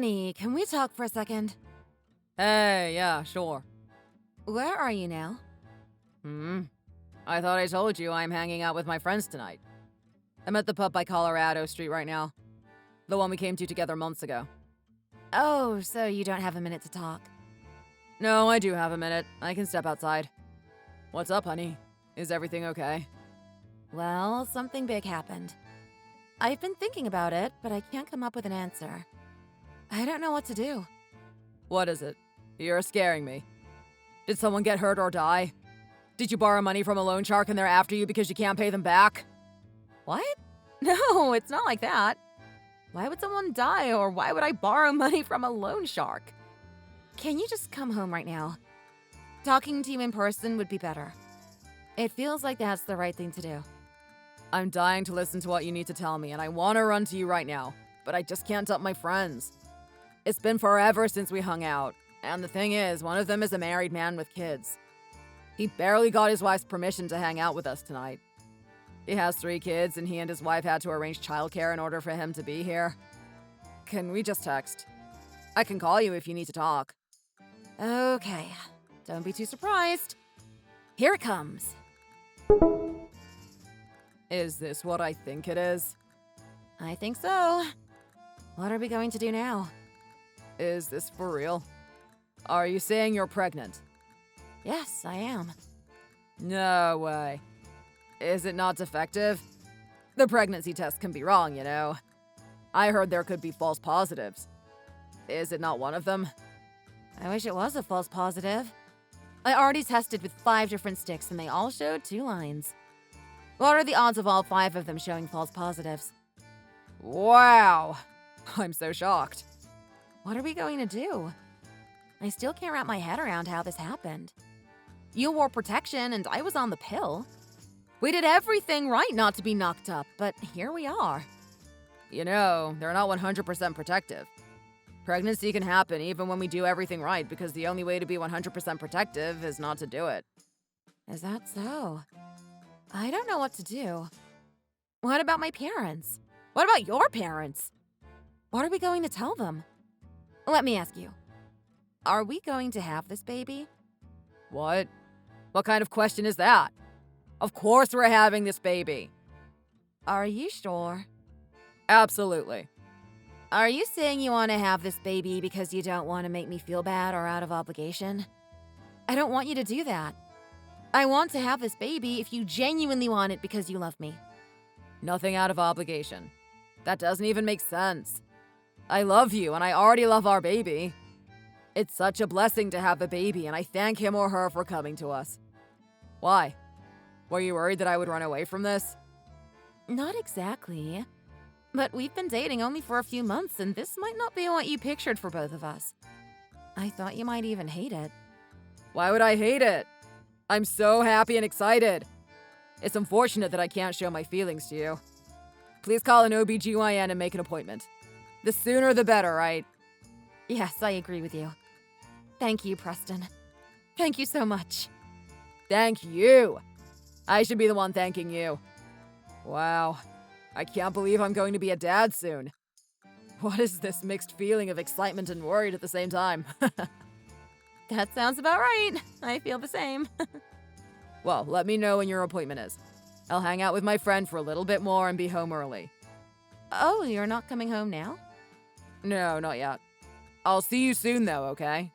Honey, can we talk for a second? Hey, yeah, sure. Where are you now? I thought I told you I'm hanging out with my friends tonight. I'm at the pub by Colorado Street right now. The one we came to together months ago. Oh, so you don't have a minute to talk. No, I do have a minute. I can step outside. What's up, honey? Is everything okay? Well, something big happened. I've been thinking about it, but I can't come up with an answer. I don't know what to do. What is it? You're scaring me. Did someone get hurt or die? Did you borrow money from a loan shark and they're after you because you can't pay them back? What? No, it's not like that. Why would someone die, or why would I borrow money from a loan shark? Can you just come home right now? Talking to you in person would be better. It feels like that's the right thing to do. I'm dying to listen to what you need to tell me, and I want to run to you right now, but I just can't dump my friends. It's been forever since we hung out, and the thing is, one of them is a married man with kids. He barely got his wife's permission to hang out with us tonight. He has 3 kids, and he and his wife had to arrange childcare in order for him to be here. Can we just text? I can call you if you need to talk. Okay, don't be too surprised. Here it comes. Is this what I think it is? I think so. What are we going to do now? Is this for real? Are you saying you're pregnant? Yes, I am. No way. Is it not defective? The pregnancy test can be wrong, you know. I heard there could be false positives. Is it not one of them? I wish it was a false positive. I already tested with 5 different sticks and they all showed 2 lines. What are the odds of all 5 of them showing false positives? Wow. I'm so shocked. What are we going to do? I still can't wrap my head around how this happened. You wore protection and I was on the pill. We did everything right not to be knocked up, but here we are. You know, they're not 100% protective. Pregnancy can happen even when we do everything right because the only way to be 100% protective is not to do it. Is that so? I don't know what to do. What about my parents? What about your parents? What are we going to tell them? Let me ask you. Are we going to have this baby? What? What kind of question is that? Of course we're having this baby. Are you sure? Absolutely. Are you saying you want to have this baby because you don't want to make me feel bad or out of obligation? I don't want you to do that. I want to have this baby if you genuinely want it because you love me. Nothing out of obligation. That doesn't even make sense. I love you and I already love our baby. It's such a blessing to have a baby and I thank him or her for coming to us. Why? Were you worried that I would run away from this? Not exactly. But we've been dating only for a few months and this might not be what you pictured for both of us. I thought you might even hate it. Why would I hate it? I'm so happy and excited. It's unfortunate that I can't show my feelings to you. Please call an OBGYN and make an appointment. The sooner the better, right? Yes, I agree with you. Thank you, Preston. Thank you so much. Thank you. I should be the one thanking you. Wow. I can't believe I'm going to be a dad soon. What is this mixed feeling of excitement and worried at the same time? That sounds about right. I feel the same. Well, let me know when your appointment is. I'll hang out with my friend for a little bit more and be home early. Oh, you're not coming home now? No, not yet. I'll see you soon though, okay?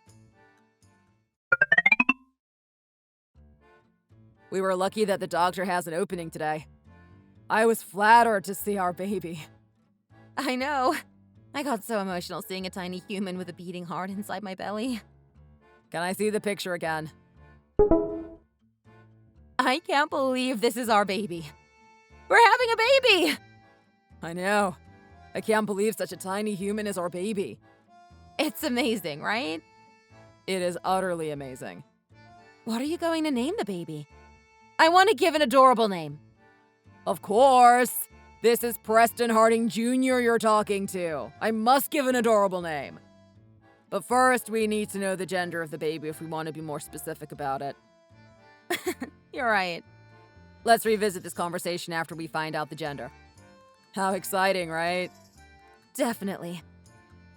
We were lucky that the doctor has an opening today. I was flattered to see our baby. I know. I got so emotional seeing a tiny human with a beating heart inside my belly. Can I see the picture again? I can't believe this is our baby. We're having a baby! I know. I can't believe such a tiny human is our baby. It's amazing, right? It is utterly amazing. What are you going to name the baby? I want to give an adorable name. Of course! This is Preston Harding Jr. you're talking to. I must give an adorable name. But first, we need to know the gender of the baby if we want to be more specific about it. You're right. Let's revisit this conversation after we find out the gender. How exciting, right? Definitely.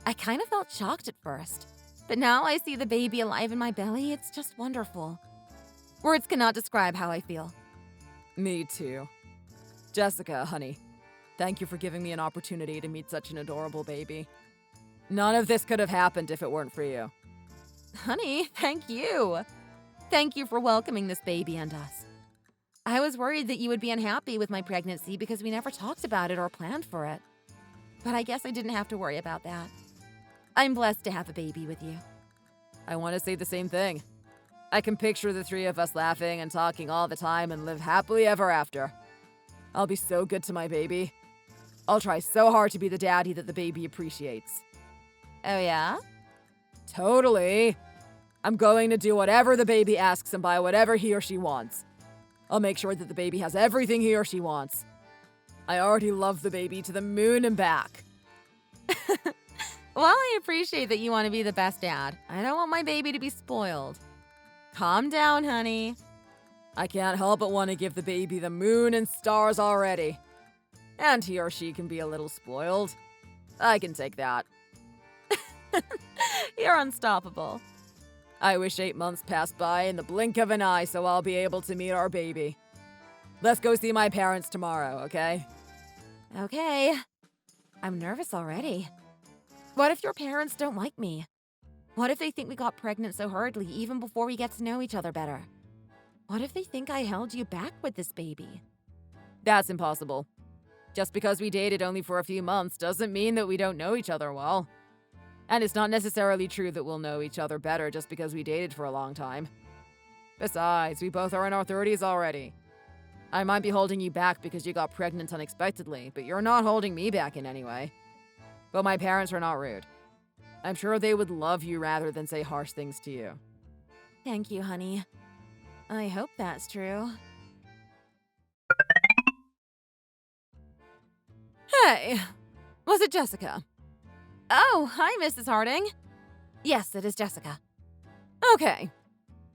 I kind of felt shocked at first, but now I see the baby alive in my belly. It's just wonderful. Words cannot describe how I feel. Me too. Jessica, honey, thank you for giving me an opportunity to meet such an adorable baby. None of this could have happened if it weren't for you. Honey, thank you. Thank you for welcoming this baby and us. I was worried that you would be unhappy with my pregnancy because we never talked about it or planned for it. But I guess I didn't have to worry about that. I'm blessed to have a baby with you. I want to say the same thing. I can picture the three of us laughing and talking all the time and live happily ever after. I'll be so good to my baby. I'll try so hard to be the daddy that the baby appreciates. Oh yeah? Totally. I'm going to do whatever the baby asks and buy whatever he or she wants. I'll make sure that the baby has everything he or she wants. I already love the baby to the moon and back. Well, I appreciate that you want to be the best dad. I don't want my baby to be spoiled. Calm down, honey. I can't help but want to give the baby the moon and stars already. And he or she can be a little spoiled. I can take that. You're unstoppable. I wish 8 months passed by in the blink of an eye so I'll be able to meet our baby. Let's go see my parents tomorrow, okay? Okay. I'm nervous already. What if your parents don't like me? What if they think we got pregnant so hurriedly even before we get to know each other better? What if they think I held you back with this baby? That's impossible. Just because we dated only for a few months doesn't mean that we don't know each other well. And it's not necessarily true that we'll know each other better just because we dated for a long time. Besides, we both are in our 30s already. I might be holding you back because you got pregnant unexpectedly, but you're not holding me back in any way. But my parents are not rude. I'm sure they would love you rather than say harsh things to you. Thank you, honey. I hope that's true. Hey, was it Jessica? Oh, hi, Mrs. Harding. Yes, it is Jessica. Okay.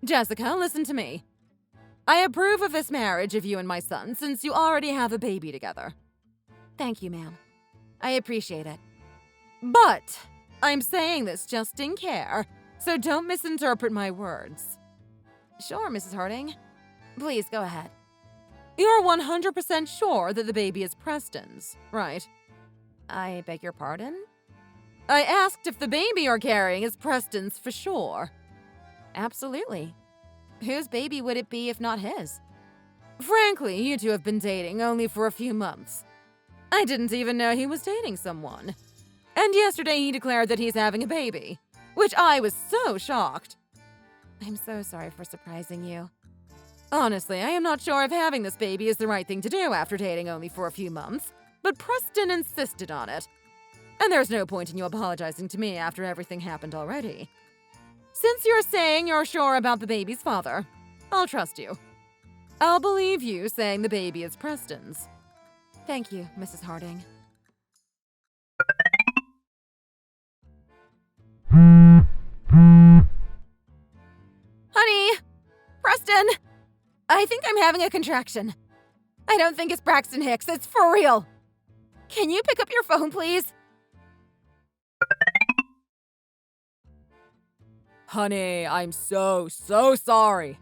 Jessica, listen to me. I approve of this marriage of you and my son since you already have a baby together. Thank you, ma'am. I appreciate it. But I'm saying this just in care, so don't misinterpret my words. Sure, Mrs. Harding. Please go ahead. You're 100% sure that the baby is Preston's, right? I beg your pardon? I asked if the baby you're carrying is Preston's for sure. Absolutely. Whose baby would it be if not his? Frankly, you two have been dating only for a few months. I didn't even know he was dating someone. And yesterday he declared that he's having a baby, which I was so shocked. I'm so sorry for surprising you. Honestly, I am not sure if having this baby is the right thing to do after dating only for a few months, but Preston insisted on it. And there's no point in you apologizing to me after everything happened already. Since you're saying you're sure about the baby's father, I'll trust you. I'll believe you saying the baby is Preston's. Thank you, Mrs. Harding. Honey! Preston! I think I'm having a contraction. I don't think it's Braxton Hicks, it's for real. Can you pick up your phone, please? Honey, I'm so sorry.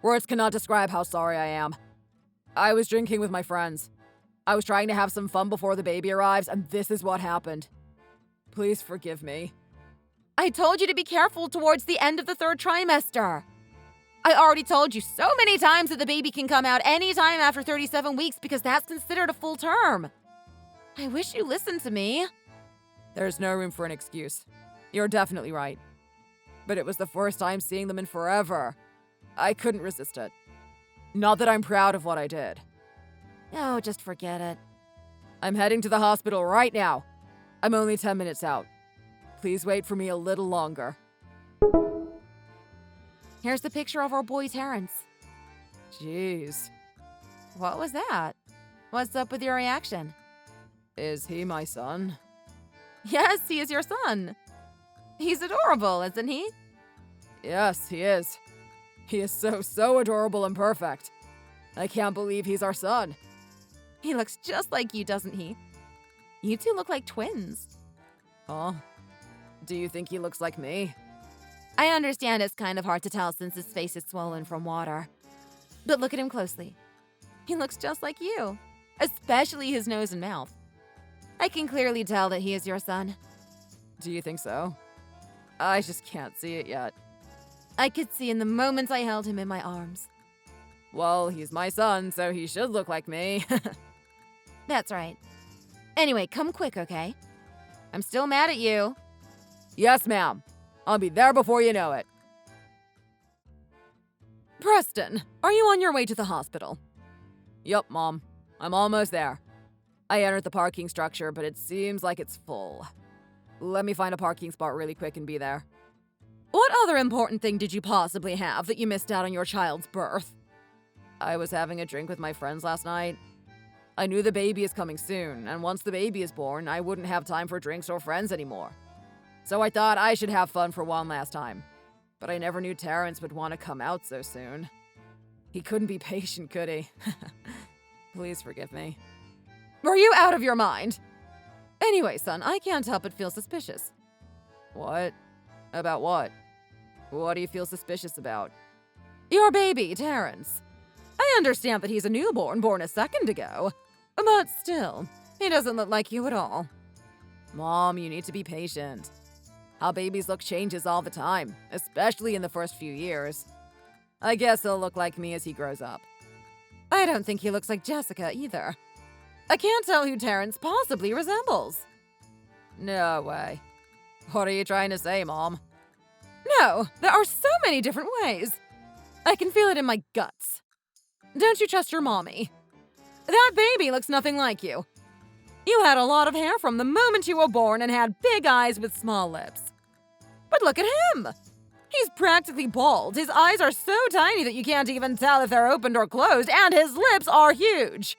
Words cannot describe how sorry I am. I was drinking with my friends. I was trying to have some fun before the baby arrives, and this is what happened. Please forgive me. I told you to be careful towards the end of the 3rd trimester. I already told you so many times that the baby can come out anytime after 37 weeks because that's considered a full term. I wish you listened to me. There's no room for an excuse. You're definitely right. But it was the first time seeing them in forever. I couldn't resist it. Not that I'm proud of what I did. Oh, just forget it. I'm heading to the hospital right now. I'm only 10 minutes out. Please wait for me a little longer. Here's the picture of our boy Terrence. Jeez. What was that? What's up with your reaction? Is he my son? Yes, he is your son. He's adorable, isn't he? Yes, he is. He is so adorable and perfect. I can't believe he's our son. He looks just like you, doesn't he? You two look like twins. Huh? Do you think he looks like me? I understand it's kind of hard to tell since his face is swollen from water. But look at him closely. He looks just like you, especially his nose and mouth. I can clearly tell that he is your son. Do you think so? I just can't see it yet. I could see in the moments I held him in my arms. Well, he's my son, so he should look like me. That's right. Anyway, come quick, okay? I'm still mad at you. Yes, ma'am. I'll be there before you know it. Preston, are you on your way to the hospital? Yup, Mom. I'm almost there. I entered the parking structure, but it seems like it's full. Let me find a parking spot really quick and be there. What other important thing did you possibly have that you missed out on your child's birth? I was having a drink with my friends last night. I knew the baby is coming soon, and once the baby is born, I wouldn't have time for drinks or friends anymore. So I thought I should have fun for one last time. But I never knew Terrence would want to come out so soon. He couldn't be patient, could he? Please forgive me. Were you out of your mind? Anyway, son, I can't help but feel suspicious. What? About what? What do you feel suspicious about? Your baby, Terrence. I understand that he's a newborn born a second ago, but still, he doesn't look like you at all. Mom, you need to be patient. How babies look changes all the time, especially in the first few years. I guess he'll look like me as he grows up. I don't think he looks like Jessica either. I can't tell who Terrence possibly resembles. No way. What are you trying to say, Mom? No, there are so many different ways. I can feel it in my guts. Don't you trust your mommy? That baby looks nothing like you. You had a lot of hair from the moment you were born and had big eyes with small lips. But look at him! He's practically bald. His eyes are so tiny that you can't even tell if they're opened or closed, and his lips are huge.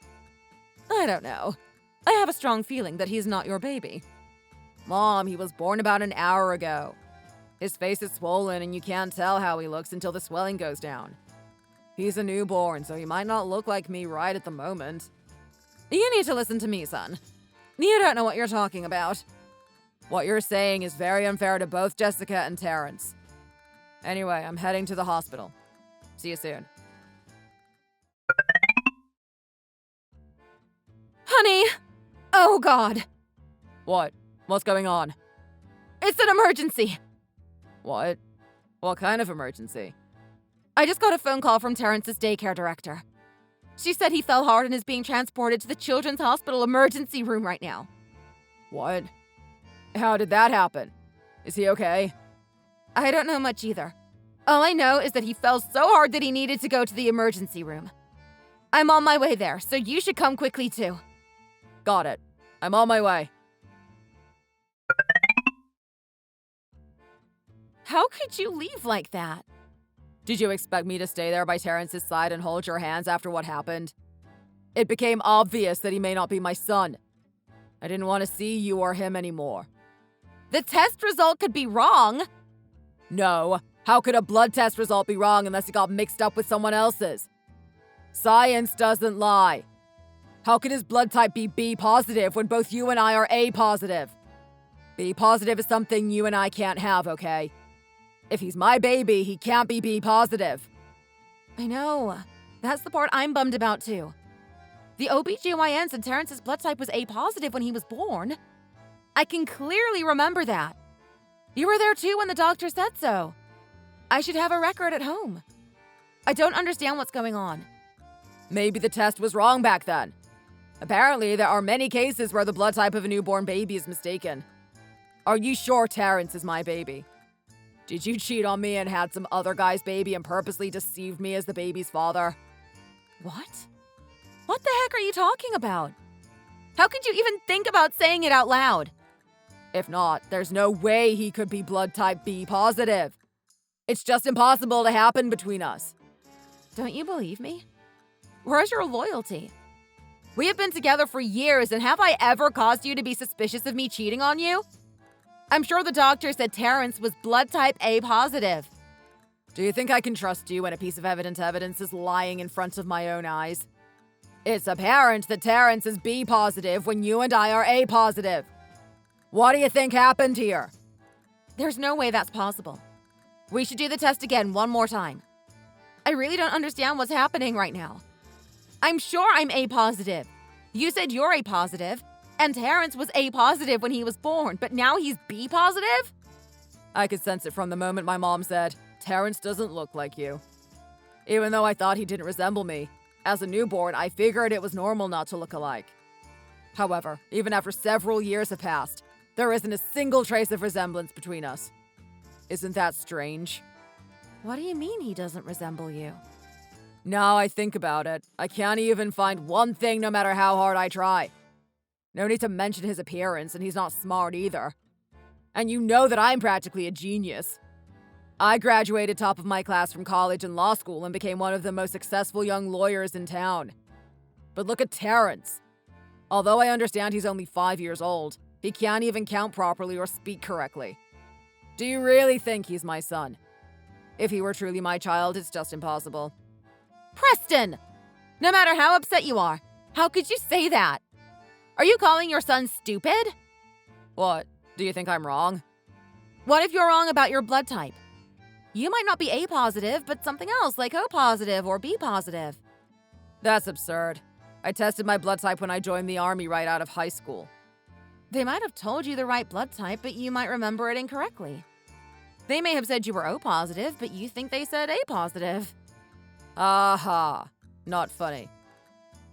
I don't know. I have a strong feeling that he's not your baby. Mom, he was born about an hour ago. His face is swollen and you can't tell how he looks until the swelling goes down. He's a newborn, so he might not look like me right at the moment. You need to listen to me, son. You don't know what you're talking about. What you're saying is very unfair to both Jessica and Terrence. Anyway, I'm heading to the hospital. See you soon. Honey! Oh, God. What? What's going on? It's an emergency. What? What kind of emergency? I just got a phone call from Terrence's daycare director. She said he fell hard and is being transported to the Children's Hospital emergency room right now. What? How did that happen? Is he okay? I don't know much either. All I know is that he fell so hard that he needed to go to the emergency room. I'm on my way there, so you should come quickly too. Got it. I'm on my way. How could you leave like that? Did you expect me to stay there by Terrence's side and hold your hands after what happened? It became obvious that he may not be my son. I didn't want to see you or him anymore. The test result could be wrong. No. How could a blood test result be wrong unless it got mixed up with someone else's? Science doesn't lie. How could his blood type be B positive when both you and I are A positive? B positive is something you and I can't have, okay? If he's my baby, he can't be B positive. I know. That's the part I'm bummed about too. The OBGYN said Terrence's blood type was A positive when he was born. I can clearly remember that. You were there too when the doctor said so. I should have a record at home. I don't understand what's going on. Maybe the test was wrong back then. Apparently, there are many cases where the blood type of a newborn baby is mistaken. Are you sure Terrence is my baby? Did you cheat on me and had some other guy's baby and purposely deceived me as the baby's father? What? What the heck are you talking about? How could you even think about saying it out loud? If not, there's no way he could be blood type B positive. It's just impossible to happen between us. Don't you believe me? Where's your loyalty? We have been together for years, and have I ever caused you to be suspicious of me cheating on you? I'm sure the doctor said Terrence was blood type A positive. Do you think I can trust you when a piece of evidence is lying in front of my own eyes? It's apparent that Terrence is B positive when you and I are A positive. What do you think happened here? There's no way that's possible. We should do the test again one more time. I really don't understand what's happening right now. I'm sure I'm A positive. You said you're A positive, and Terrence was A positive when he was born, but now he's B positive? I could sense it from the moment my mom said, "Terrence doesn't look like you." Even though I thought he didn't resemble me, as a newborn, I figured it was normal not to look alike. However, even after several years have passed, there isn't a single trace of resemblance between us. Isn't that strange? What do you mean he doesn't resemble you? Now I think about it, I can't even find one thing no matter how hard I try. No need to mention his appearance, and he's not smart either. And you know that I'm practically a genius. I graduated top of my class from college and law school and became one of the most successful young lawyers in town. But look at Terrence. Although I understand he's only 5 years old, he can't even count properly or speak correctly. Do you really think he's my son? If he were truly my child, it's just impossible. Preston! No matter how upset you are, how could you say that? Are you calling your son stupid? What? Do you think I'm wrong? What if you're wrong about your blood type? You might not be A positive, but something else like O positive or B positive. That's absurd. I tested my blood type when I joined the army right out of high school. They might have told you the right blood type, but you might remember it incorrectly. They may have said you were O positive, but you think they said A positive. Aha. Not funny.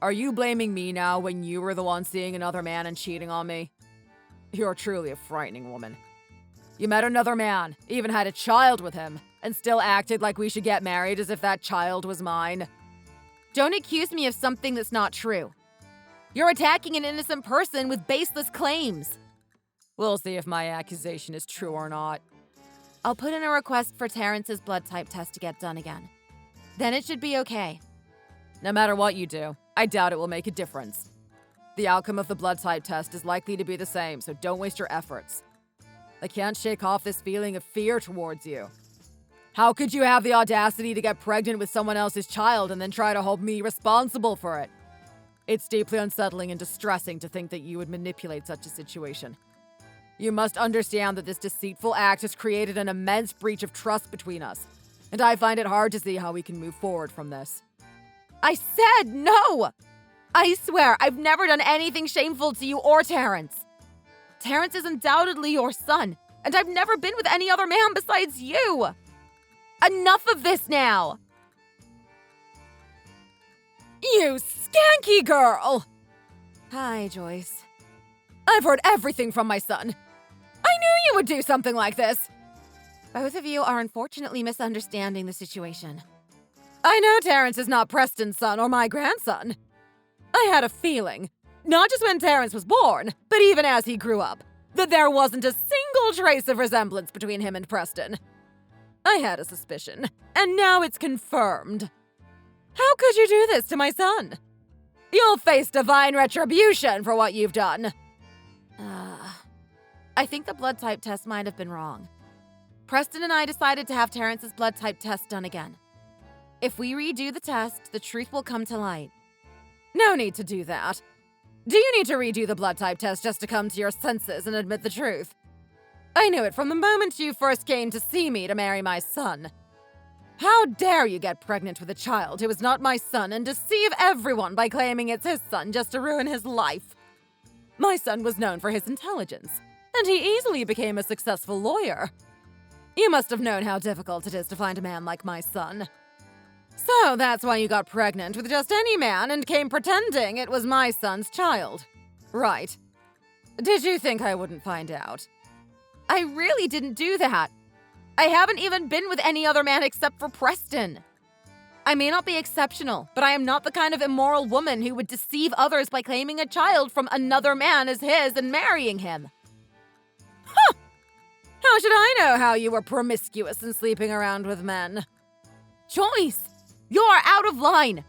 Are you blaming me now when you were the one seeing another man and cheating on me? You're truly a frightening woman. You met another man, even had a child with him, and still acted like we should get married as if that child was mine. Don't accuse me of something that's not true. You're attacking an innocent person with baseless claims. We'll see if my accusation is true or not. I'll put in a request for Terrence's blood type test to get done again. Then it should be okay. No matter what you do, I doubt it will make a difference. The outcome of the blood type test is likely to be the same, so don't waste your efforts. I can't shake off this feeling of fear towards you. How could you have the audacity to get pregnant with someone else's child and then try to hold me responsible for it? It's deeply unsettling and distressing to think that you would manipulate such a situation. You must understand that this deceitful act has created an immense breach of trust between us, and I find it hard to see how we can move forward from this. I said no! I swear, I've never done anything shameful to you or Terrence. Terrence is undoubtedly your son, and I've never been with any other man besides you. Enough of this now! You skanky girl! Hi, Joyce. I've heard everything from my son. I knew you would do something like this. Both of you are unfortunately misunderstanding the situation. I know Terrence is not Preston's son or my grandson. I had a feeling, not just when Terrence was born, but even as he grew up, that there wasn't a single trace of resemblance between him and Preston. I had a suspicion, and now it's confirmed. How could you do this to my son? You'll face divine retribution for what you've done. I think the blood type test might have been wrong. Preston and I decided to have Terrence's blood type test done again. If we redo the test, the truth will come to light. No need to do that. Do you need to redo the blood type test just to come to your senses and admit the truth? I knew it from the moment you first came to see me to marry my son. How dare you get pregnant with a child who is not my son and deceive everyone by claiming it's his son just to ruin his life? My son was known for his intelligence, and he easily became a successful lawyer. You must have known how difficult it is to find a man like my son. So that's why you got pregnant with just any man and came pretending it was my son's child. Right. Did you think I wouldn't find out? I really didn't do that. I haven't even been with any other man except for Preston. I may not be exceptional, but I am not the kind of immoral woman who would deceive others by claiming a child from another man as his and marrying him. Huh! How should I know how you were promiscuous and sleeping around with men? Joyce, you're out of line.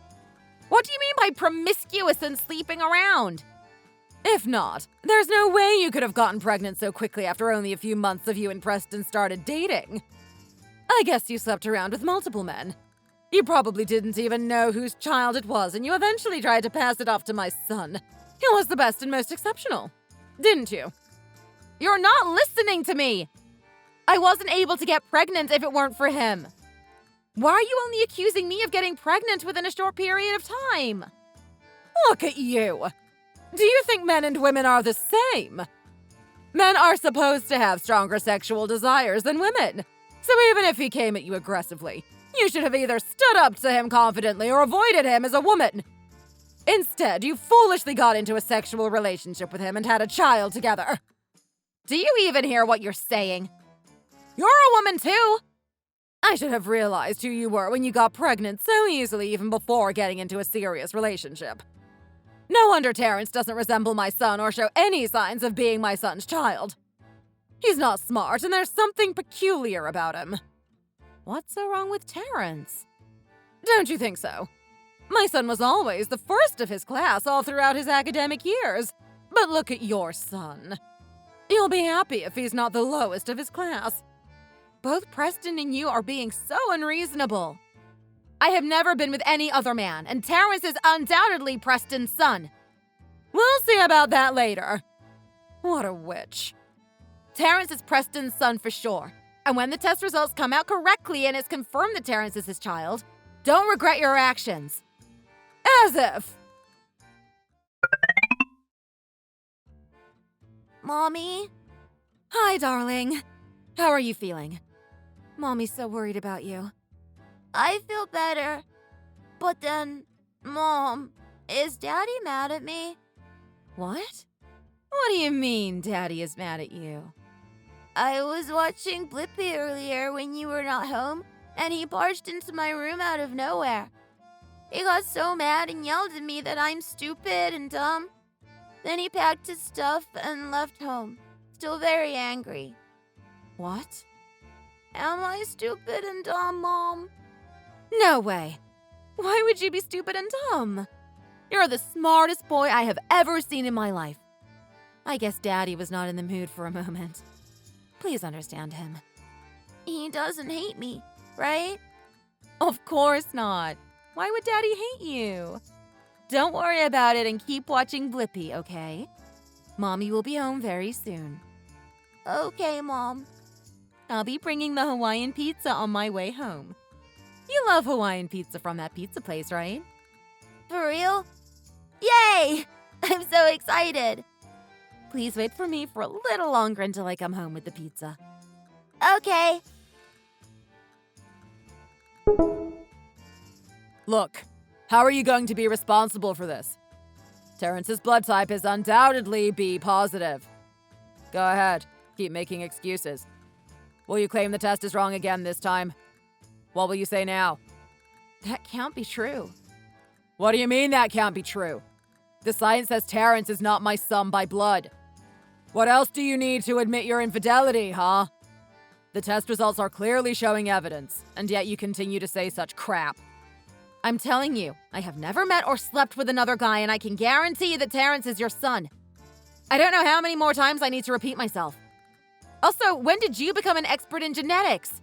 What do you mean by promiscuous and sleeping around? If not, there's no way you could have gotten pregnant so quickly after only a few months of you and Preston started dating. I guess you slept around with multiple men. You probably didn't even know whose child it was, and you eventually tried to pass it off to my son. He was the best and most exceptional. Didn't you? You're not listening to me. I wasn't able to get pregnant if it weren't for him. Why are you only accusing me of getting pregnant within a short period of time? Look at you! Do you think men and women are the same? Men are supposed to have stronger sexual desires than women. So even if he came at you aggressively, you should have either stood up to him confidently or avoided him as a woman. Instead, you foolishly got into a sexual relationship with him and had a child together. Do you even hear what you're saying? You're a woman too! I should have realized who you were when you got pregnant so easily even before getting into a serious relationship. No wonder Terrence doesn't resemble my son or show any signs of being my son's child. He's not smart, and there's something peculiar about him. What's so wrong with Terrence? Don't you think so? My son was always the first of his class all throughout his academic years. But look at your son. You'll be happy if he's not the lowest of his class. Both Preston and you are being so unreasonable. I have never been with any other man, and Terrence is undoubtedly Preston's son. We'll see about that later. What a witch. Terrence is Preston's son for sure. And when the test results come out correctly and it's confirmed that Terrence is his child, don't regret your actions. As if. Mommy? Hi, darling. How are you feeling? Mommy's so worried about you. I feel better. But then, Mom, is Daddy mad at me? What? What do you mean Daddy is mad at you? I was watching Blippi earlier when you were not home, and he barged into my room out of nowhere. He got so mad and yelled at me that I'm stupid and dumb. Then he packed his stuff and left home, still very angry. What? Am I stupid and dumb, Mom? No way. Why would you be stupid and dumb? You're the smartest boy I have ever seen in my life. I guess Daddy was not in the mood for a moment. Please understand him. He doesn't hate me, right? Of course not. Why would Daddy hate you? Don't worry about it and keep watching Blippi, okay? Mommy will be home very soon. Okay, Mom. I'll be bringing the Hawaiian pizza on my way home. You love Hawaiian pizza from that pizza place, right? For real? Yay! I'm so excited. Please wait for me for a little longer until I come home with the pizza. Okay. Look, how are you going to be responsible for this? Terrence's blood type is undoubtedly B positive. Go ahead, keep making excuses. Will you claim the test is wrong again this time? What will you say now? That can't be true. What do you mean that can't be true? The science says Terrence is not my son by blood. What else do you need to admit your infidelity, huh? The test results are clearly showing evidence, and yet you continue to say such crap. I'm telling you, I have never met or slept with another guy, and I can guarantee that Terrence is your son. I don't know how many more times I need to repeat myself. Also, when did you become an expert in genetics?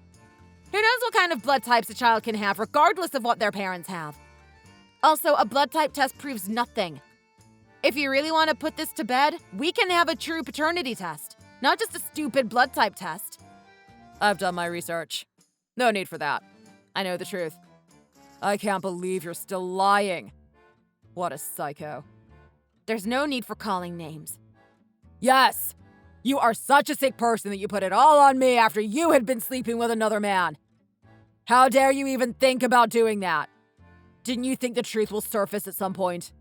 Who knows what kind of blood types a child can have, regardless of what their parents have? Also, a blood type test proves nothing. If you really want to put this to bed, we can have a true paternity test, not just a stupid blood type test. I've done my research. No need for that. I know the truth. I can't believe you're still lying. What a psycho. There's no need for calling names. Yes! You are such a sick person that you put it all on me after you had been sleeping with another man. How dare you even think about doing that? Didn't you think the truth will surface at some point?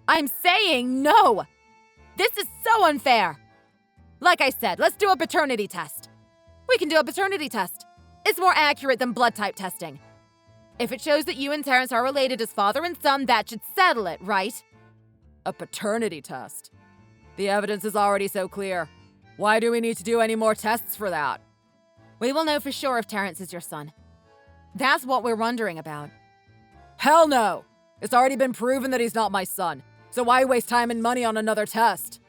I'm saying no! This is so unfair! Like I said, let's do a paternity test. We can do a paternity test. It's more accurate than blood type testing. If it shows that you and Terrence are related as father and son, that should settle it, right? A paternity test? The evidence is already so clear. Why do we need to do any more tests for that? We will know for sure if Terrence is your son. That's what we're wondering about. Hell no! It's already been proven that he's not my son, so why waste time and money on another test?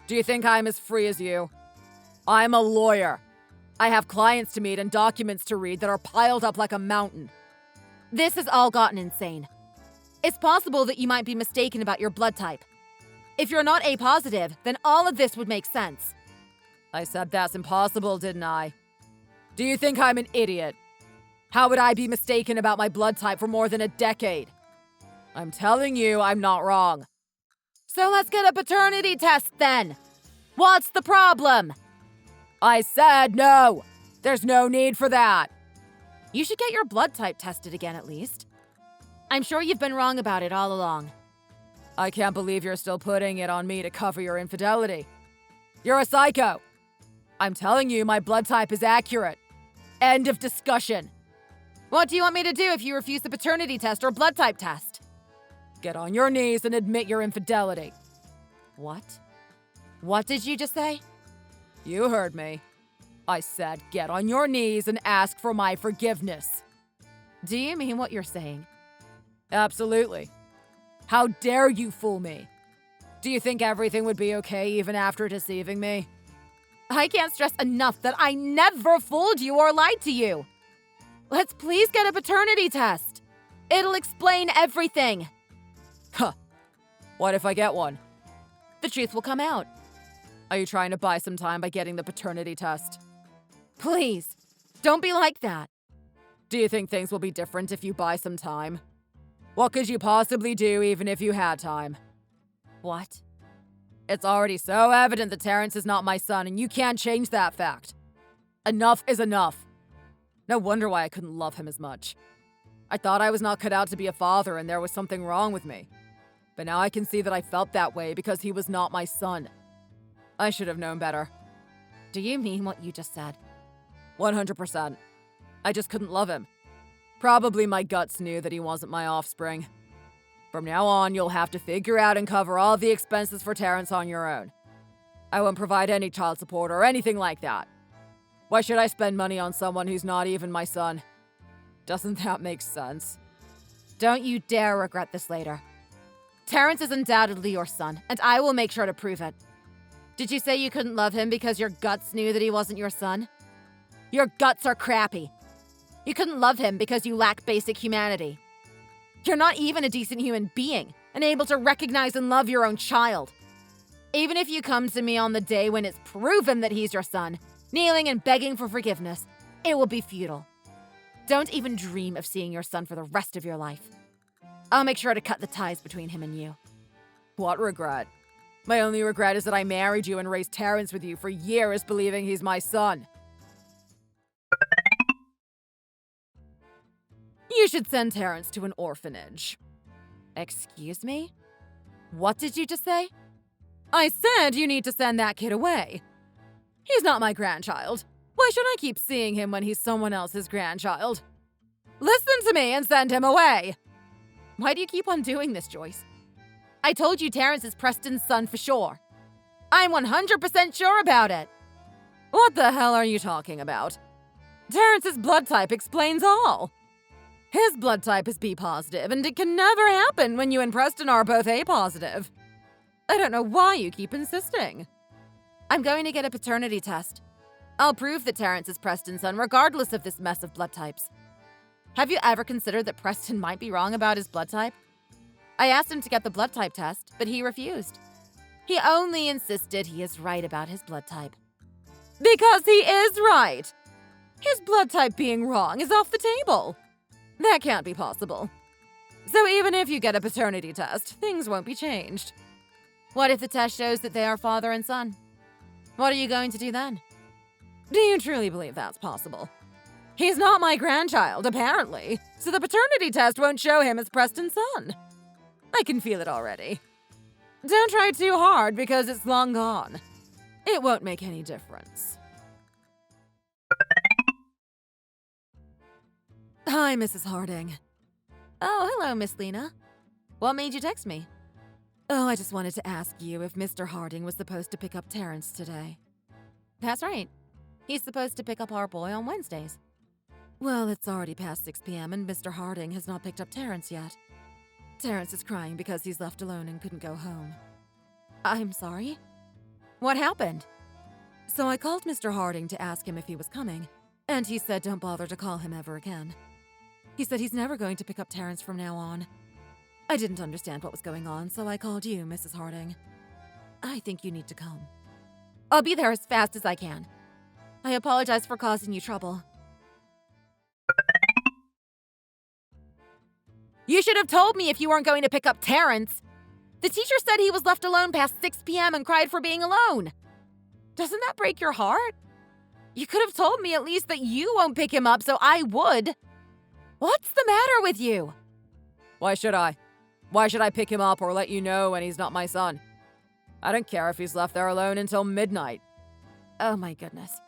Do you think I'm as free as you? I'm a lawyer. I have clients to meet and documents to read that are piled up like a mountain. This has all gotten insane. It's possible that you might be mistaken about your blood type. If you're not A positive, then all of this would make sense. I said that's impossible, didn't I? Do you think I'm an idiot? How would I be mistaken about my blood type for more than a decade? I'm telling you, I'm not wrong. So let's get a paternity test then. What's the problem? I said no. There's no need for that. You should get your blood type tested again at least. I'm sure you've been wrong about it all along. I can't believe you're still putting it on me to cover your infidelity. You're a psycho. I'm telling you, my blood type is accurate. End of discussion. What do you want me to do if you refuse the paternity test or blood type test? Get on your knees and admit your infidelity. What? What did you just say? You heard me. I said get on your knees and ask for my forgiveness. Do you mean what you're saying? Absolutely. How dare you fool me? Do you think everything would be okay even after deceiving me? I can't stress enough that I never fooled you or lied to you. Let's please get a paternity test. It'll explain everything. Huh. What if I get one? The truth will come out. Are you trying to buy some time by getting the paternity test? Please, don't be like that. Do you think things will be different if you buy some time? What could you possibly do even if you had time? What? It's already so evident that Terrence is not my son, and you can't change that fact. Enough is enough. No wonder why I couldn't love him as much. I thought I was not cut out to be a father and there was something wrong with me. But now I can see that I felt that way because he was not my son. I should have known better. Do you mean what you just said? 100%. I just couldn't love him. Probably my guts knew that he wasn't my offspring. From now on, you'll have to figure out and cover all the expenses for Terrence on your own. I won't provide any child support or anything like that. Why should I spend money on someone who's not even my son? Doesn't that make sense? Don't you dare regret this later. Terrence is undoubtedly your son, and I will make sure to prove it. Did you say you couldn't love him because your guts knew that he wasn't your son? Your guts are crappy. You couldn't love him because you lack basic humanity. You're not even a decent human being, and able to recognize and love your own child. Even if you come to me on the day when it's proven that he's your son, kneeling and begging for forgiveness, it will be futile. Don't even dream of seeing your son for the rest of your life. I'll make sure to cut the ties between him and you. What regret? My only regret is that I married you and raised Terrence with you for years believing he's my son. You should send Terrence to an orphanage. Excuse me? What did you just say? I said you need to send that kid away. He's not my grandchild. Why should I keep seeing him when he's someone else's grandchild? Listen to me and send him away. Why do you keep on doing this, Joyce? I told you Terrence is Preston's son for sure. I'm 100% sure about it. What the hell are you talking about? Terrence's blood type explains all. His blood type is B positive, and it can never happen when you and Preston are both A positive. I don't know why you keep insisting. I'm going to get a paternity test. I'll prove that Terrence is Preston's son regardless of this mess of blood types. Have you ever considered that Preston might be wrong about his blood type? I asked him to get the blood type test, but he refused. He only insisted he is right about his blood type. Because he is right. His blood type being wrong is off the table. That can't be possible. So even if you get a paternity test, things won't be changed. What if the test shows that they are father and son? What are you going to do then? Do you truly believe that's possible? He's not my grandchild, apparently, so the paternity test won't show him as Preston's son. I can feel it already. Don't try too hard because it's long gone. It won't make any difference. Hi, Mrs. Harding. Oh, hello, Miss Lena. What made you text me? Oh, I just wanted to ask you if Mr. Harding was supposed to pick up Terrence today. That's right. He's supposed to pick up our boy on Wednesdays. Well, it's already past 6 p.m. and Mr. Harding has not picked up Terrence yet. Terrence is crying because he's left alone and couldn't go home. I'm sorry? What happened? So I called Mr. Harding to ask him if he was coming, and he said don't bother to call him ever again. He said he's never going to pick up Terrence from now on. I didn't understand what was going on, so I called you, Mrs. Harding. I think you need to come. I'll be there as fast as I can. I apologize for causing you trouble. You should have told me if you weren't going to pick up Terrence. The teacher said he was left alone past 6 p.m. and cried for being alone. Doesn't that break your heart? You could have told me at least that you won't pick him up so I would. What's the matter with you? Why should I? Why should I pick him up or let you know when he's not my son? I don't care if he's left there alone until midnight. Oh my goodness.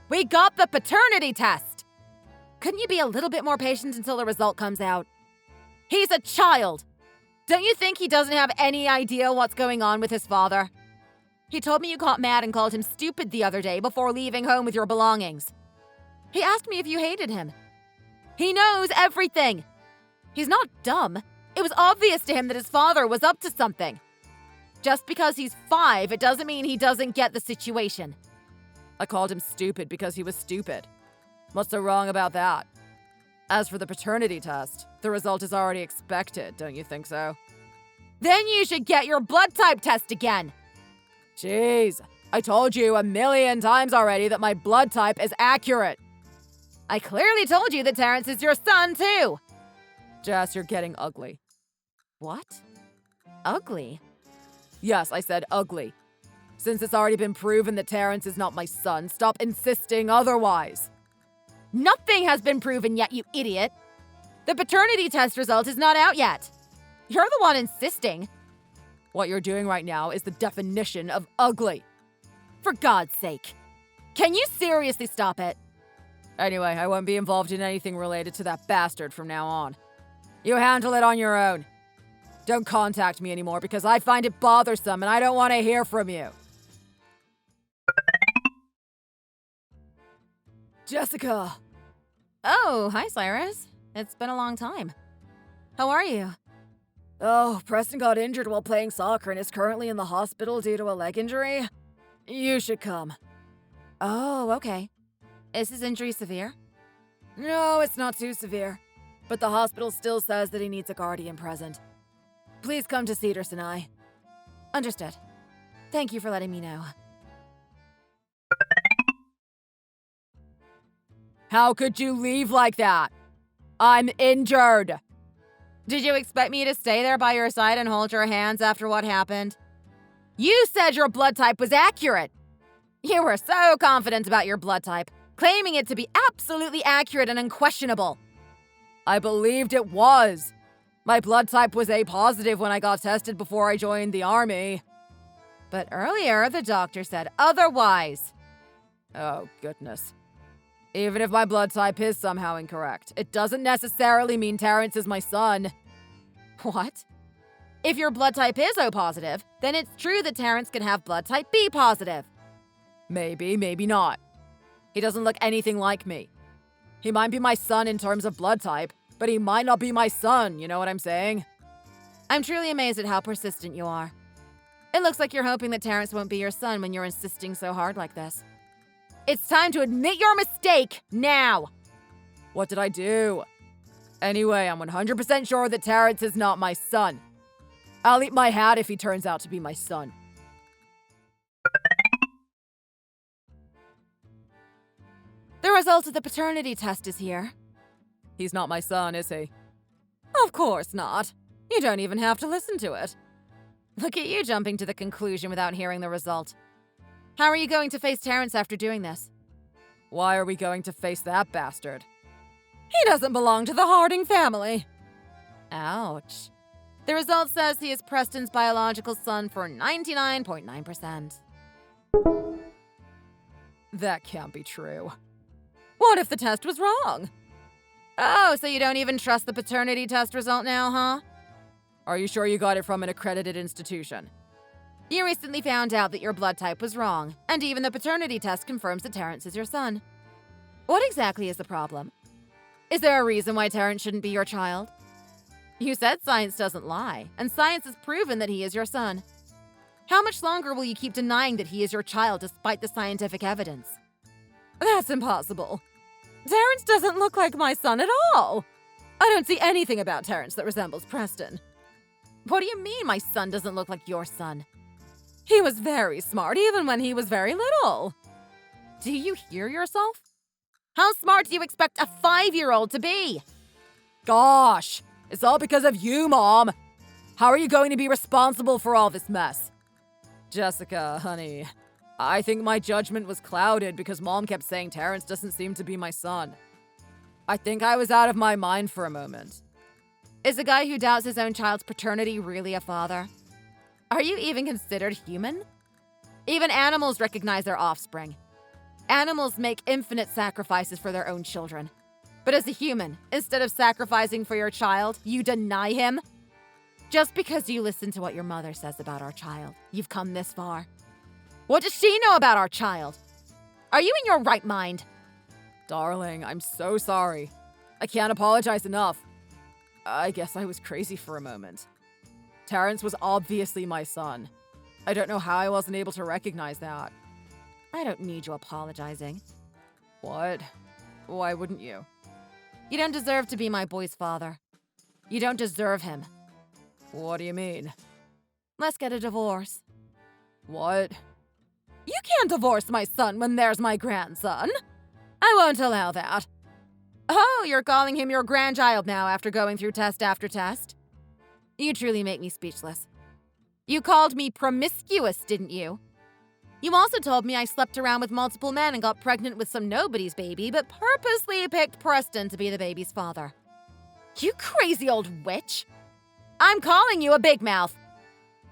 We got the paternity test! Couldn't you be a little bit more patient until the result comes out? He's a child! Don't you think he doesn't have any idea what's going on with his father? He told me you got mad and called him stupid the other day before leaving home with your belongings. He asked me if you hated him. He knows everything! He's not dumb. It was obvious to him that his father was up to something. Just because he's 5, it doesn't mean he doesn't get the situation. I called him stupid because he was stupid. What's so wrong about that? As for the paternity test, the result is already expected, don't you think so? Then you should get your blood type test again. Jeez, I told you 1,000,000 times already that my blood type is accurate. I clearly told you that Terrence is your son, too. Jess, you're getting ugly. What? Ugly? Yes, I said ugly. Since it's already been proven that Terrence is not my son, stop insisting otherwise. Nothing has been proven yet, you idiot. The paternity test result is not out yet. You're the one insisting. What you're doing right now is the definition of ugly. For God's sake. Can you seriously stop it? Anyway, I won't be involved in anything related to that bastard from now on. You handle it on your own. Don't contact me anymore because I find it bothersome and I don't want to hear from you. Jessica. Oh, hi, Cyrus. It's been a long time. How are you? Oh, Preston got injured while playing soccer and is currently in the hospital due to a leg injury. You should come. Oh, okay. Is his injury severe? No, it's not too severe. But the hospital still says that he needs a guardian present. Please come to Cedar Sinai. Understood. Thank you for letting me know. How could you leave like that? I'm injured. Did you expect me to stay there by your side and hold your hands after what happened? You said your blood type was accurate. You were so confident about your blood type, claiming it to be absolutely accurate and unquestionable. I believed it was. My blood type was A positive when I got tested before I joined the army. But earlier, the doctor said otherwise. Oh, goodness. Even if my blood type is somehow incorrect, it doesn't necessarily mean Terrence is my son. What? If your blood type is O positive, then it's true that Terrence can have blood type B positive. Maybe, maybe not. He doesn't look anything like me. He might be my son in terms of blood type, but he might not be my son, you know what I'm saying? I'm truly amazed at how persistent you are. It looks like you're hoping that Terrence won't be your son when you're insisting so hard like this. It's time to admit your mistake, now! What did I do? Anyway, I'm 100% sure that Terrence is not my son. I'll eat my hat if he turns out to be my son. The result of the paternity test is here. He's not my son, is he? Of course not. You don't even have to listen to it. Look at you jumping to the conclusion without hearing the result. How are you going to face Terrence after doing this? Why are we going to face that bastard? He doesn't belong to the Harding family. Ouch. The result says he is Preston's biological son for 99.9%. That can't be true. What if the test was wrong? Oh, so you don't even trust the paternity test result now, huh? Are you sure you got it from an accredited institution? You recently found out that your blood type was wrong, and even the paternity test confirms that Terrence is your son. What exactly is the problem? Is there a reason why Terrence shouldn't be your child? You said science doesn't lie, and science has proven that he is your son. How much longer will you keep denying that he is your child despite the scientific evidence? That's impossible. Terrence doesn't look like my son at all. I don't see anything about Terrence that resembles Preston. What do you mean my son doesn't look like your son? He was very smart even when he was very little. Do you hear yourself? How smart do you expect a 5-year-old to be? Gosh, it's all because of you, Mom. How are you going to be responsible for all this mess? Jessica, honey, I think my judgment was clouded because Mom kept saying Terrence doesn't seem to be my son. I think I was out of my mind for a moment. Is a guy who doubts his own child's paternity really a father? Are you even considered human? Even animals recognize their offspring. Animals make infinite sacrifices for their own children. But as a human, instead of sacrificing for your child, you deny him? Just because you listen to what your mother says about our child, you've come this far. What does she know about our child? Are you in your right mind? Darling, I'm so sorry. I can't apologize enough. I guess I was crazy for a moment. Terrence was obviously my son. I don't know how I wasn't able to recognize that. I don't need you apologizing. What? Why wouldn't you? You don't deserve to be my boy's father. You don't deserve him. What do you mean? Let's get a divorce. What? You can't divorce my son when there's my grandson. I won't allow that. Oh, you're calling him your grandchild now after going through test after test? You truly make me speechless. You called me promiscuous, didn't you? You also told me I slept around with multiple men and got pregnant with some nobody's baby, but purposely picked Preston to be the baby's father. You crazy old witch! I'm calling you a big mouth.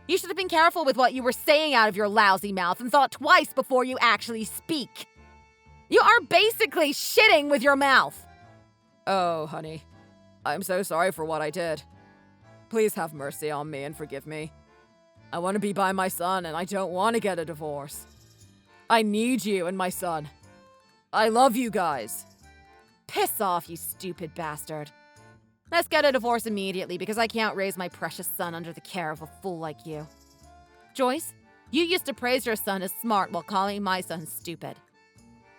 You should have been careful with what you were saying out of your lousy mouth and thought twice before you actually speak. You are basically shitting with your mouth. Oh, honey. I'm so sorry for what I did. Please have mercy on me and forgive me. I want to be by my son and I don't want to get a divorce. I need you and my son. I love you guys. Piss off, you stupid bastard. Let's get a divorce immediately because I can't raise my precious son under the care of a fool like you. Joyce, you used to praise your son as smart while calling my son stupid.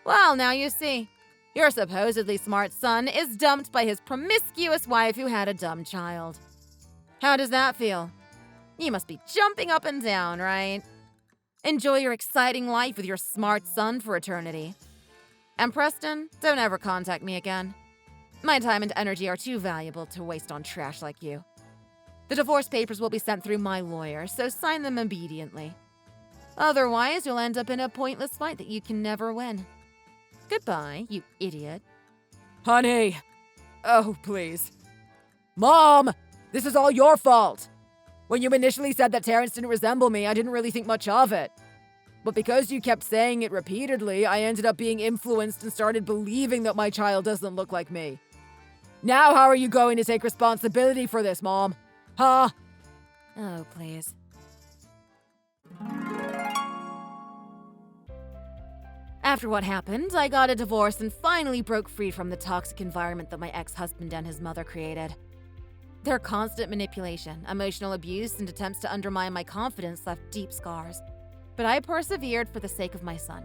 Well, now you see. Your supposedly smart son is dumped by his promiscuous wife who had a dumb child. How does that feel? You must be jumping up and down, right? Enjoy your exciting life with your smart son for eternity. And Preston, don't ever contact me again. My time and energy are too valuable to waste on trash like you. The divorce papers will be sent through my lawyer, so sign them obediently. Otherwise, you'll end up in a pointless fight that you can never win. Goodbye, you idiot. Honey! Oh, please. Mom! This is all your fault! When you initially said that Terrence didn't resemble me, I didn't really think much of it. But because you kept saying it repeatedly, I ended up being influenced and started believing that my child doesn't look like me. Now how are you going to take responsibility for this, Mom? Huh? Oh, please. After what happened, I got a divorce and finally broke free from the toxic environment that my ex-husband and his mother created. Their constant manipulation, emotional abuse, and attempts to undermine my confidence left deep scars. But I persevered for the sake of my son.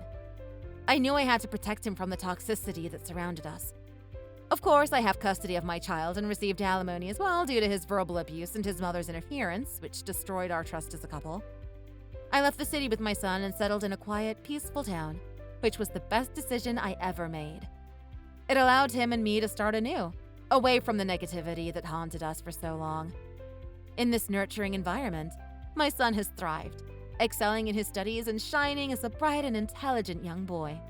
I knew I had to protect him from the toxicity that surrounded us. Of course, I have custody of my child and received alimony as well due to his verbal abuse and his mother's interference, which destroyed our trust as a couple. I left the city with my son and settled in a quiet, peaceful town, which was the best decision I ever made. It allowed him and me to start anew, away from the negativity that haunted us for so long. In this nurturing environment, my son has thrived, excelling in his studies and shining as a bright and intelligent young boy.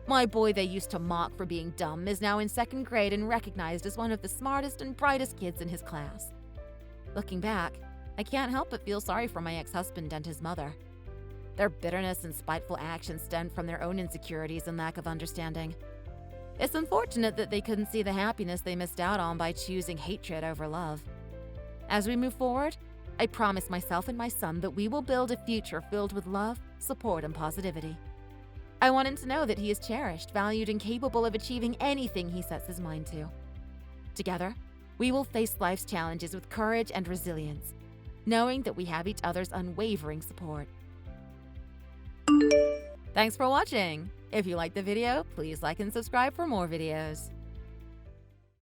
My boy they used to mock for being dumb is now in 2nd grade and recognized as one of the smartest and brightest kids in his class. Looking back, I can't help but feel sorry for my ex-husband and his mother. Their bitterness and spiteful actions stemmed from their own insecurities and lack of understanding. It's unfortunate that they couldn't see the happiness they missed out on by choosing hatred over love. As we move forward, I promise myself and my son that we will build a future filled with love, support, and positivity. I want him to know that he is cherished, valued, and capable of achieving anything he sets his mind to. Together, we will face life's challenges with courage and resilience, knowing that we have each other's unwavering support. Thanks for watching! If you liked the video, please like and subscribe for more videos.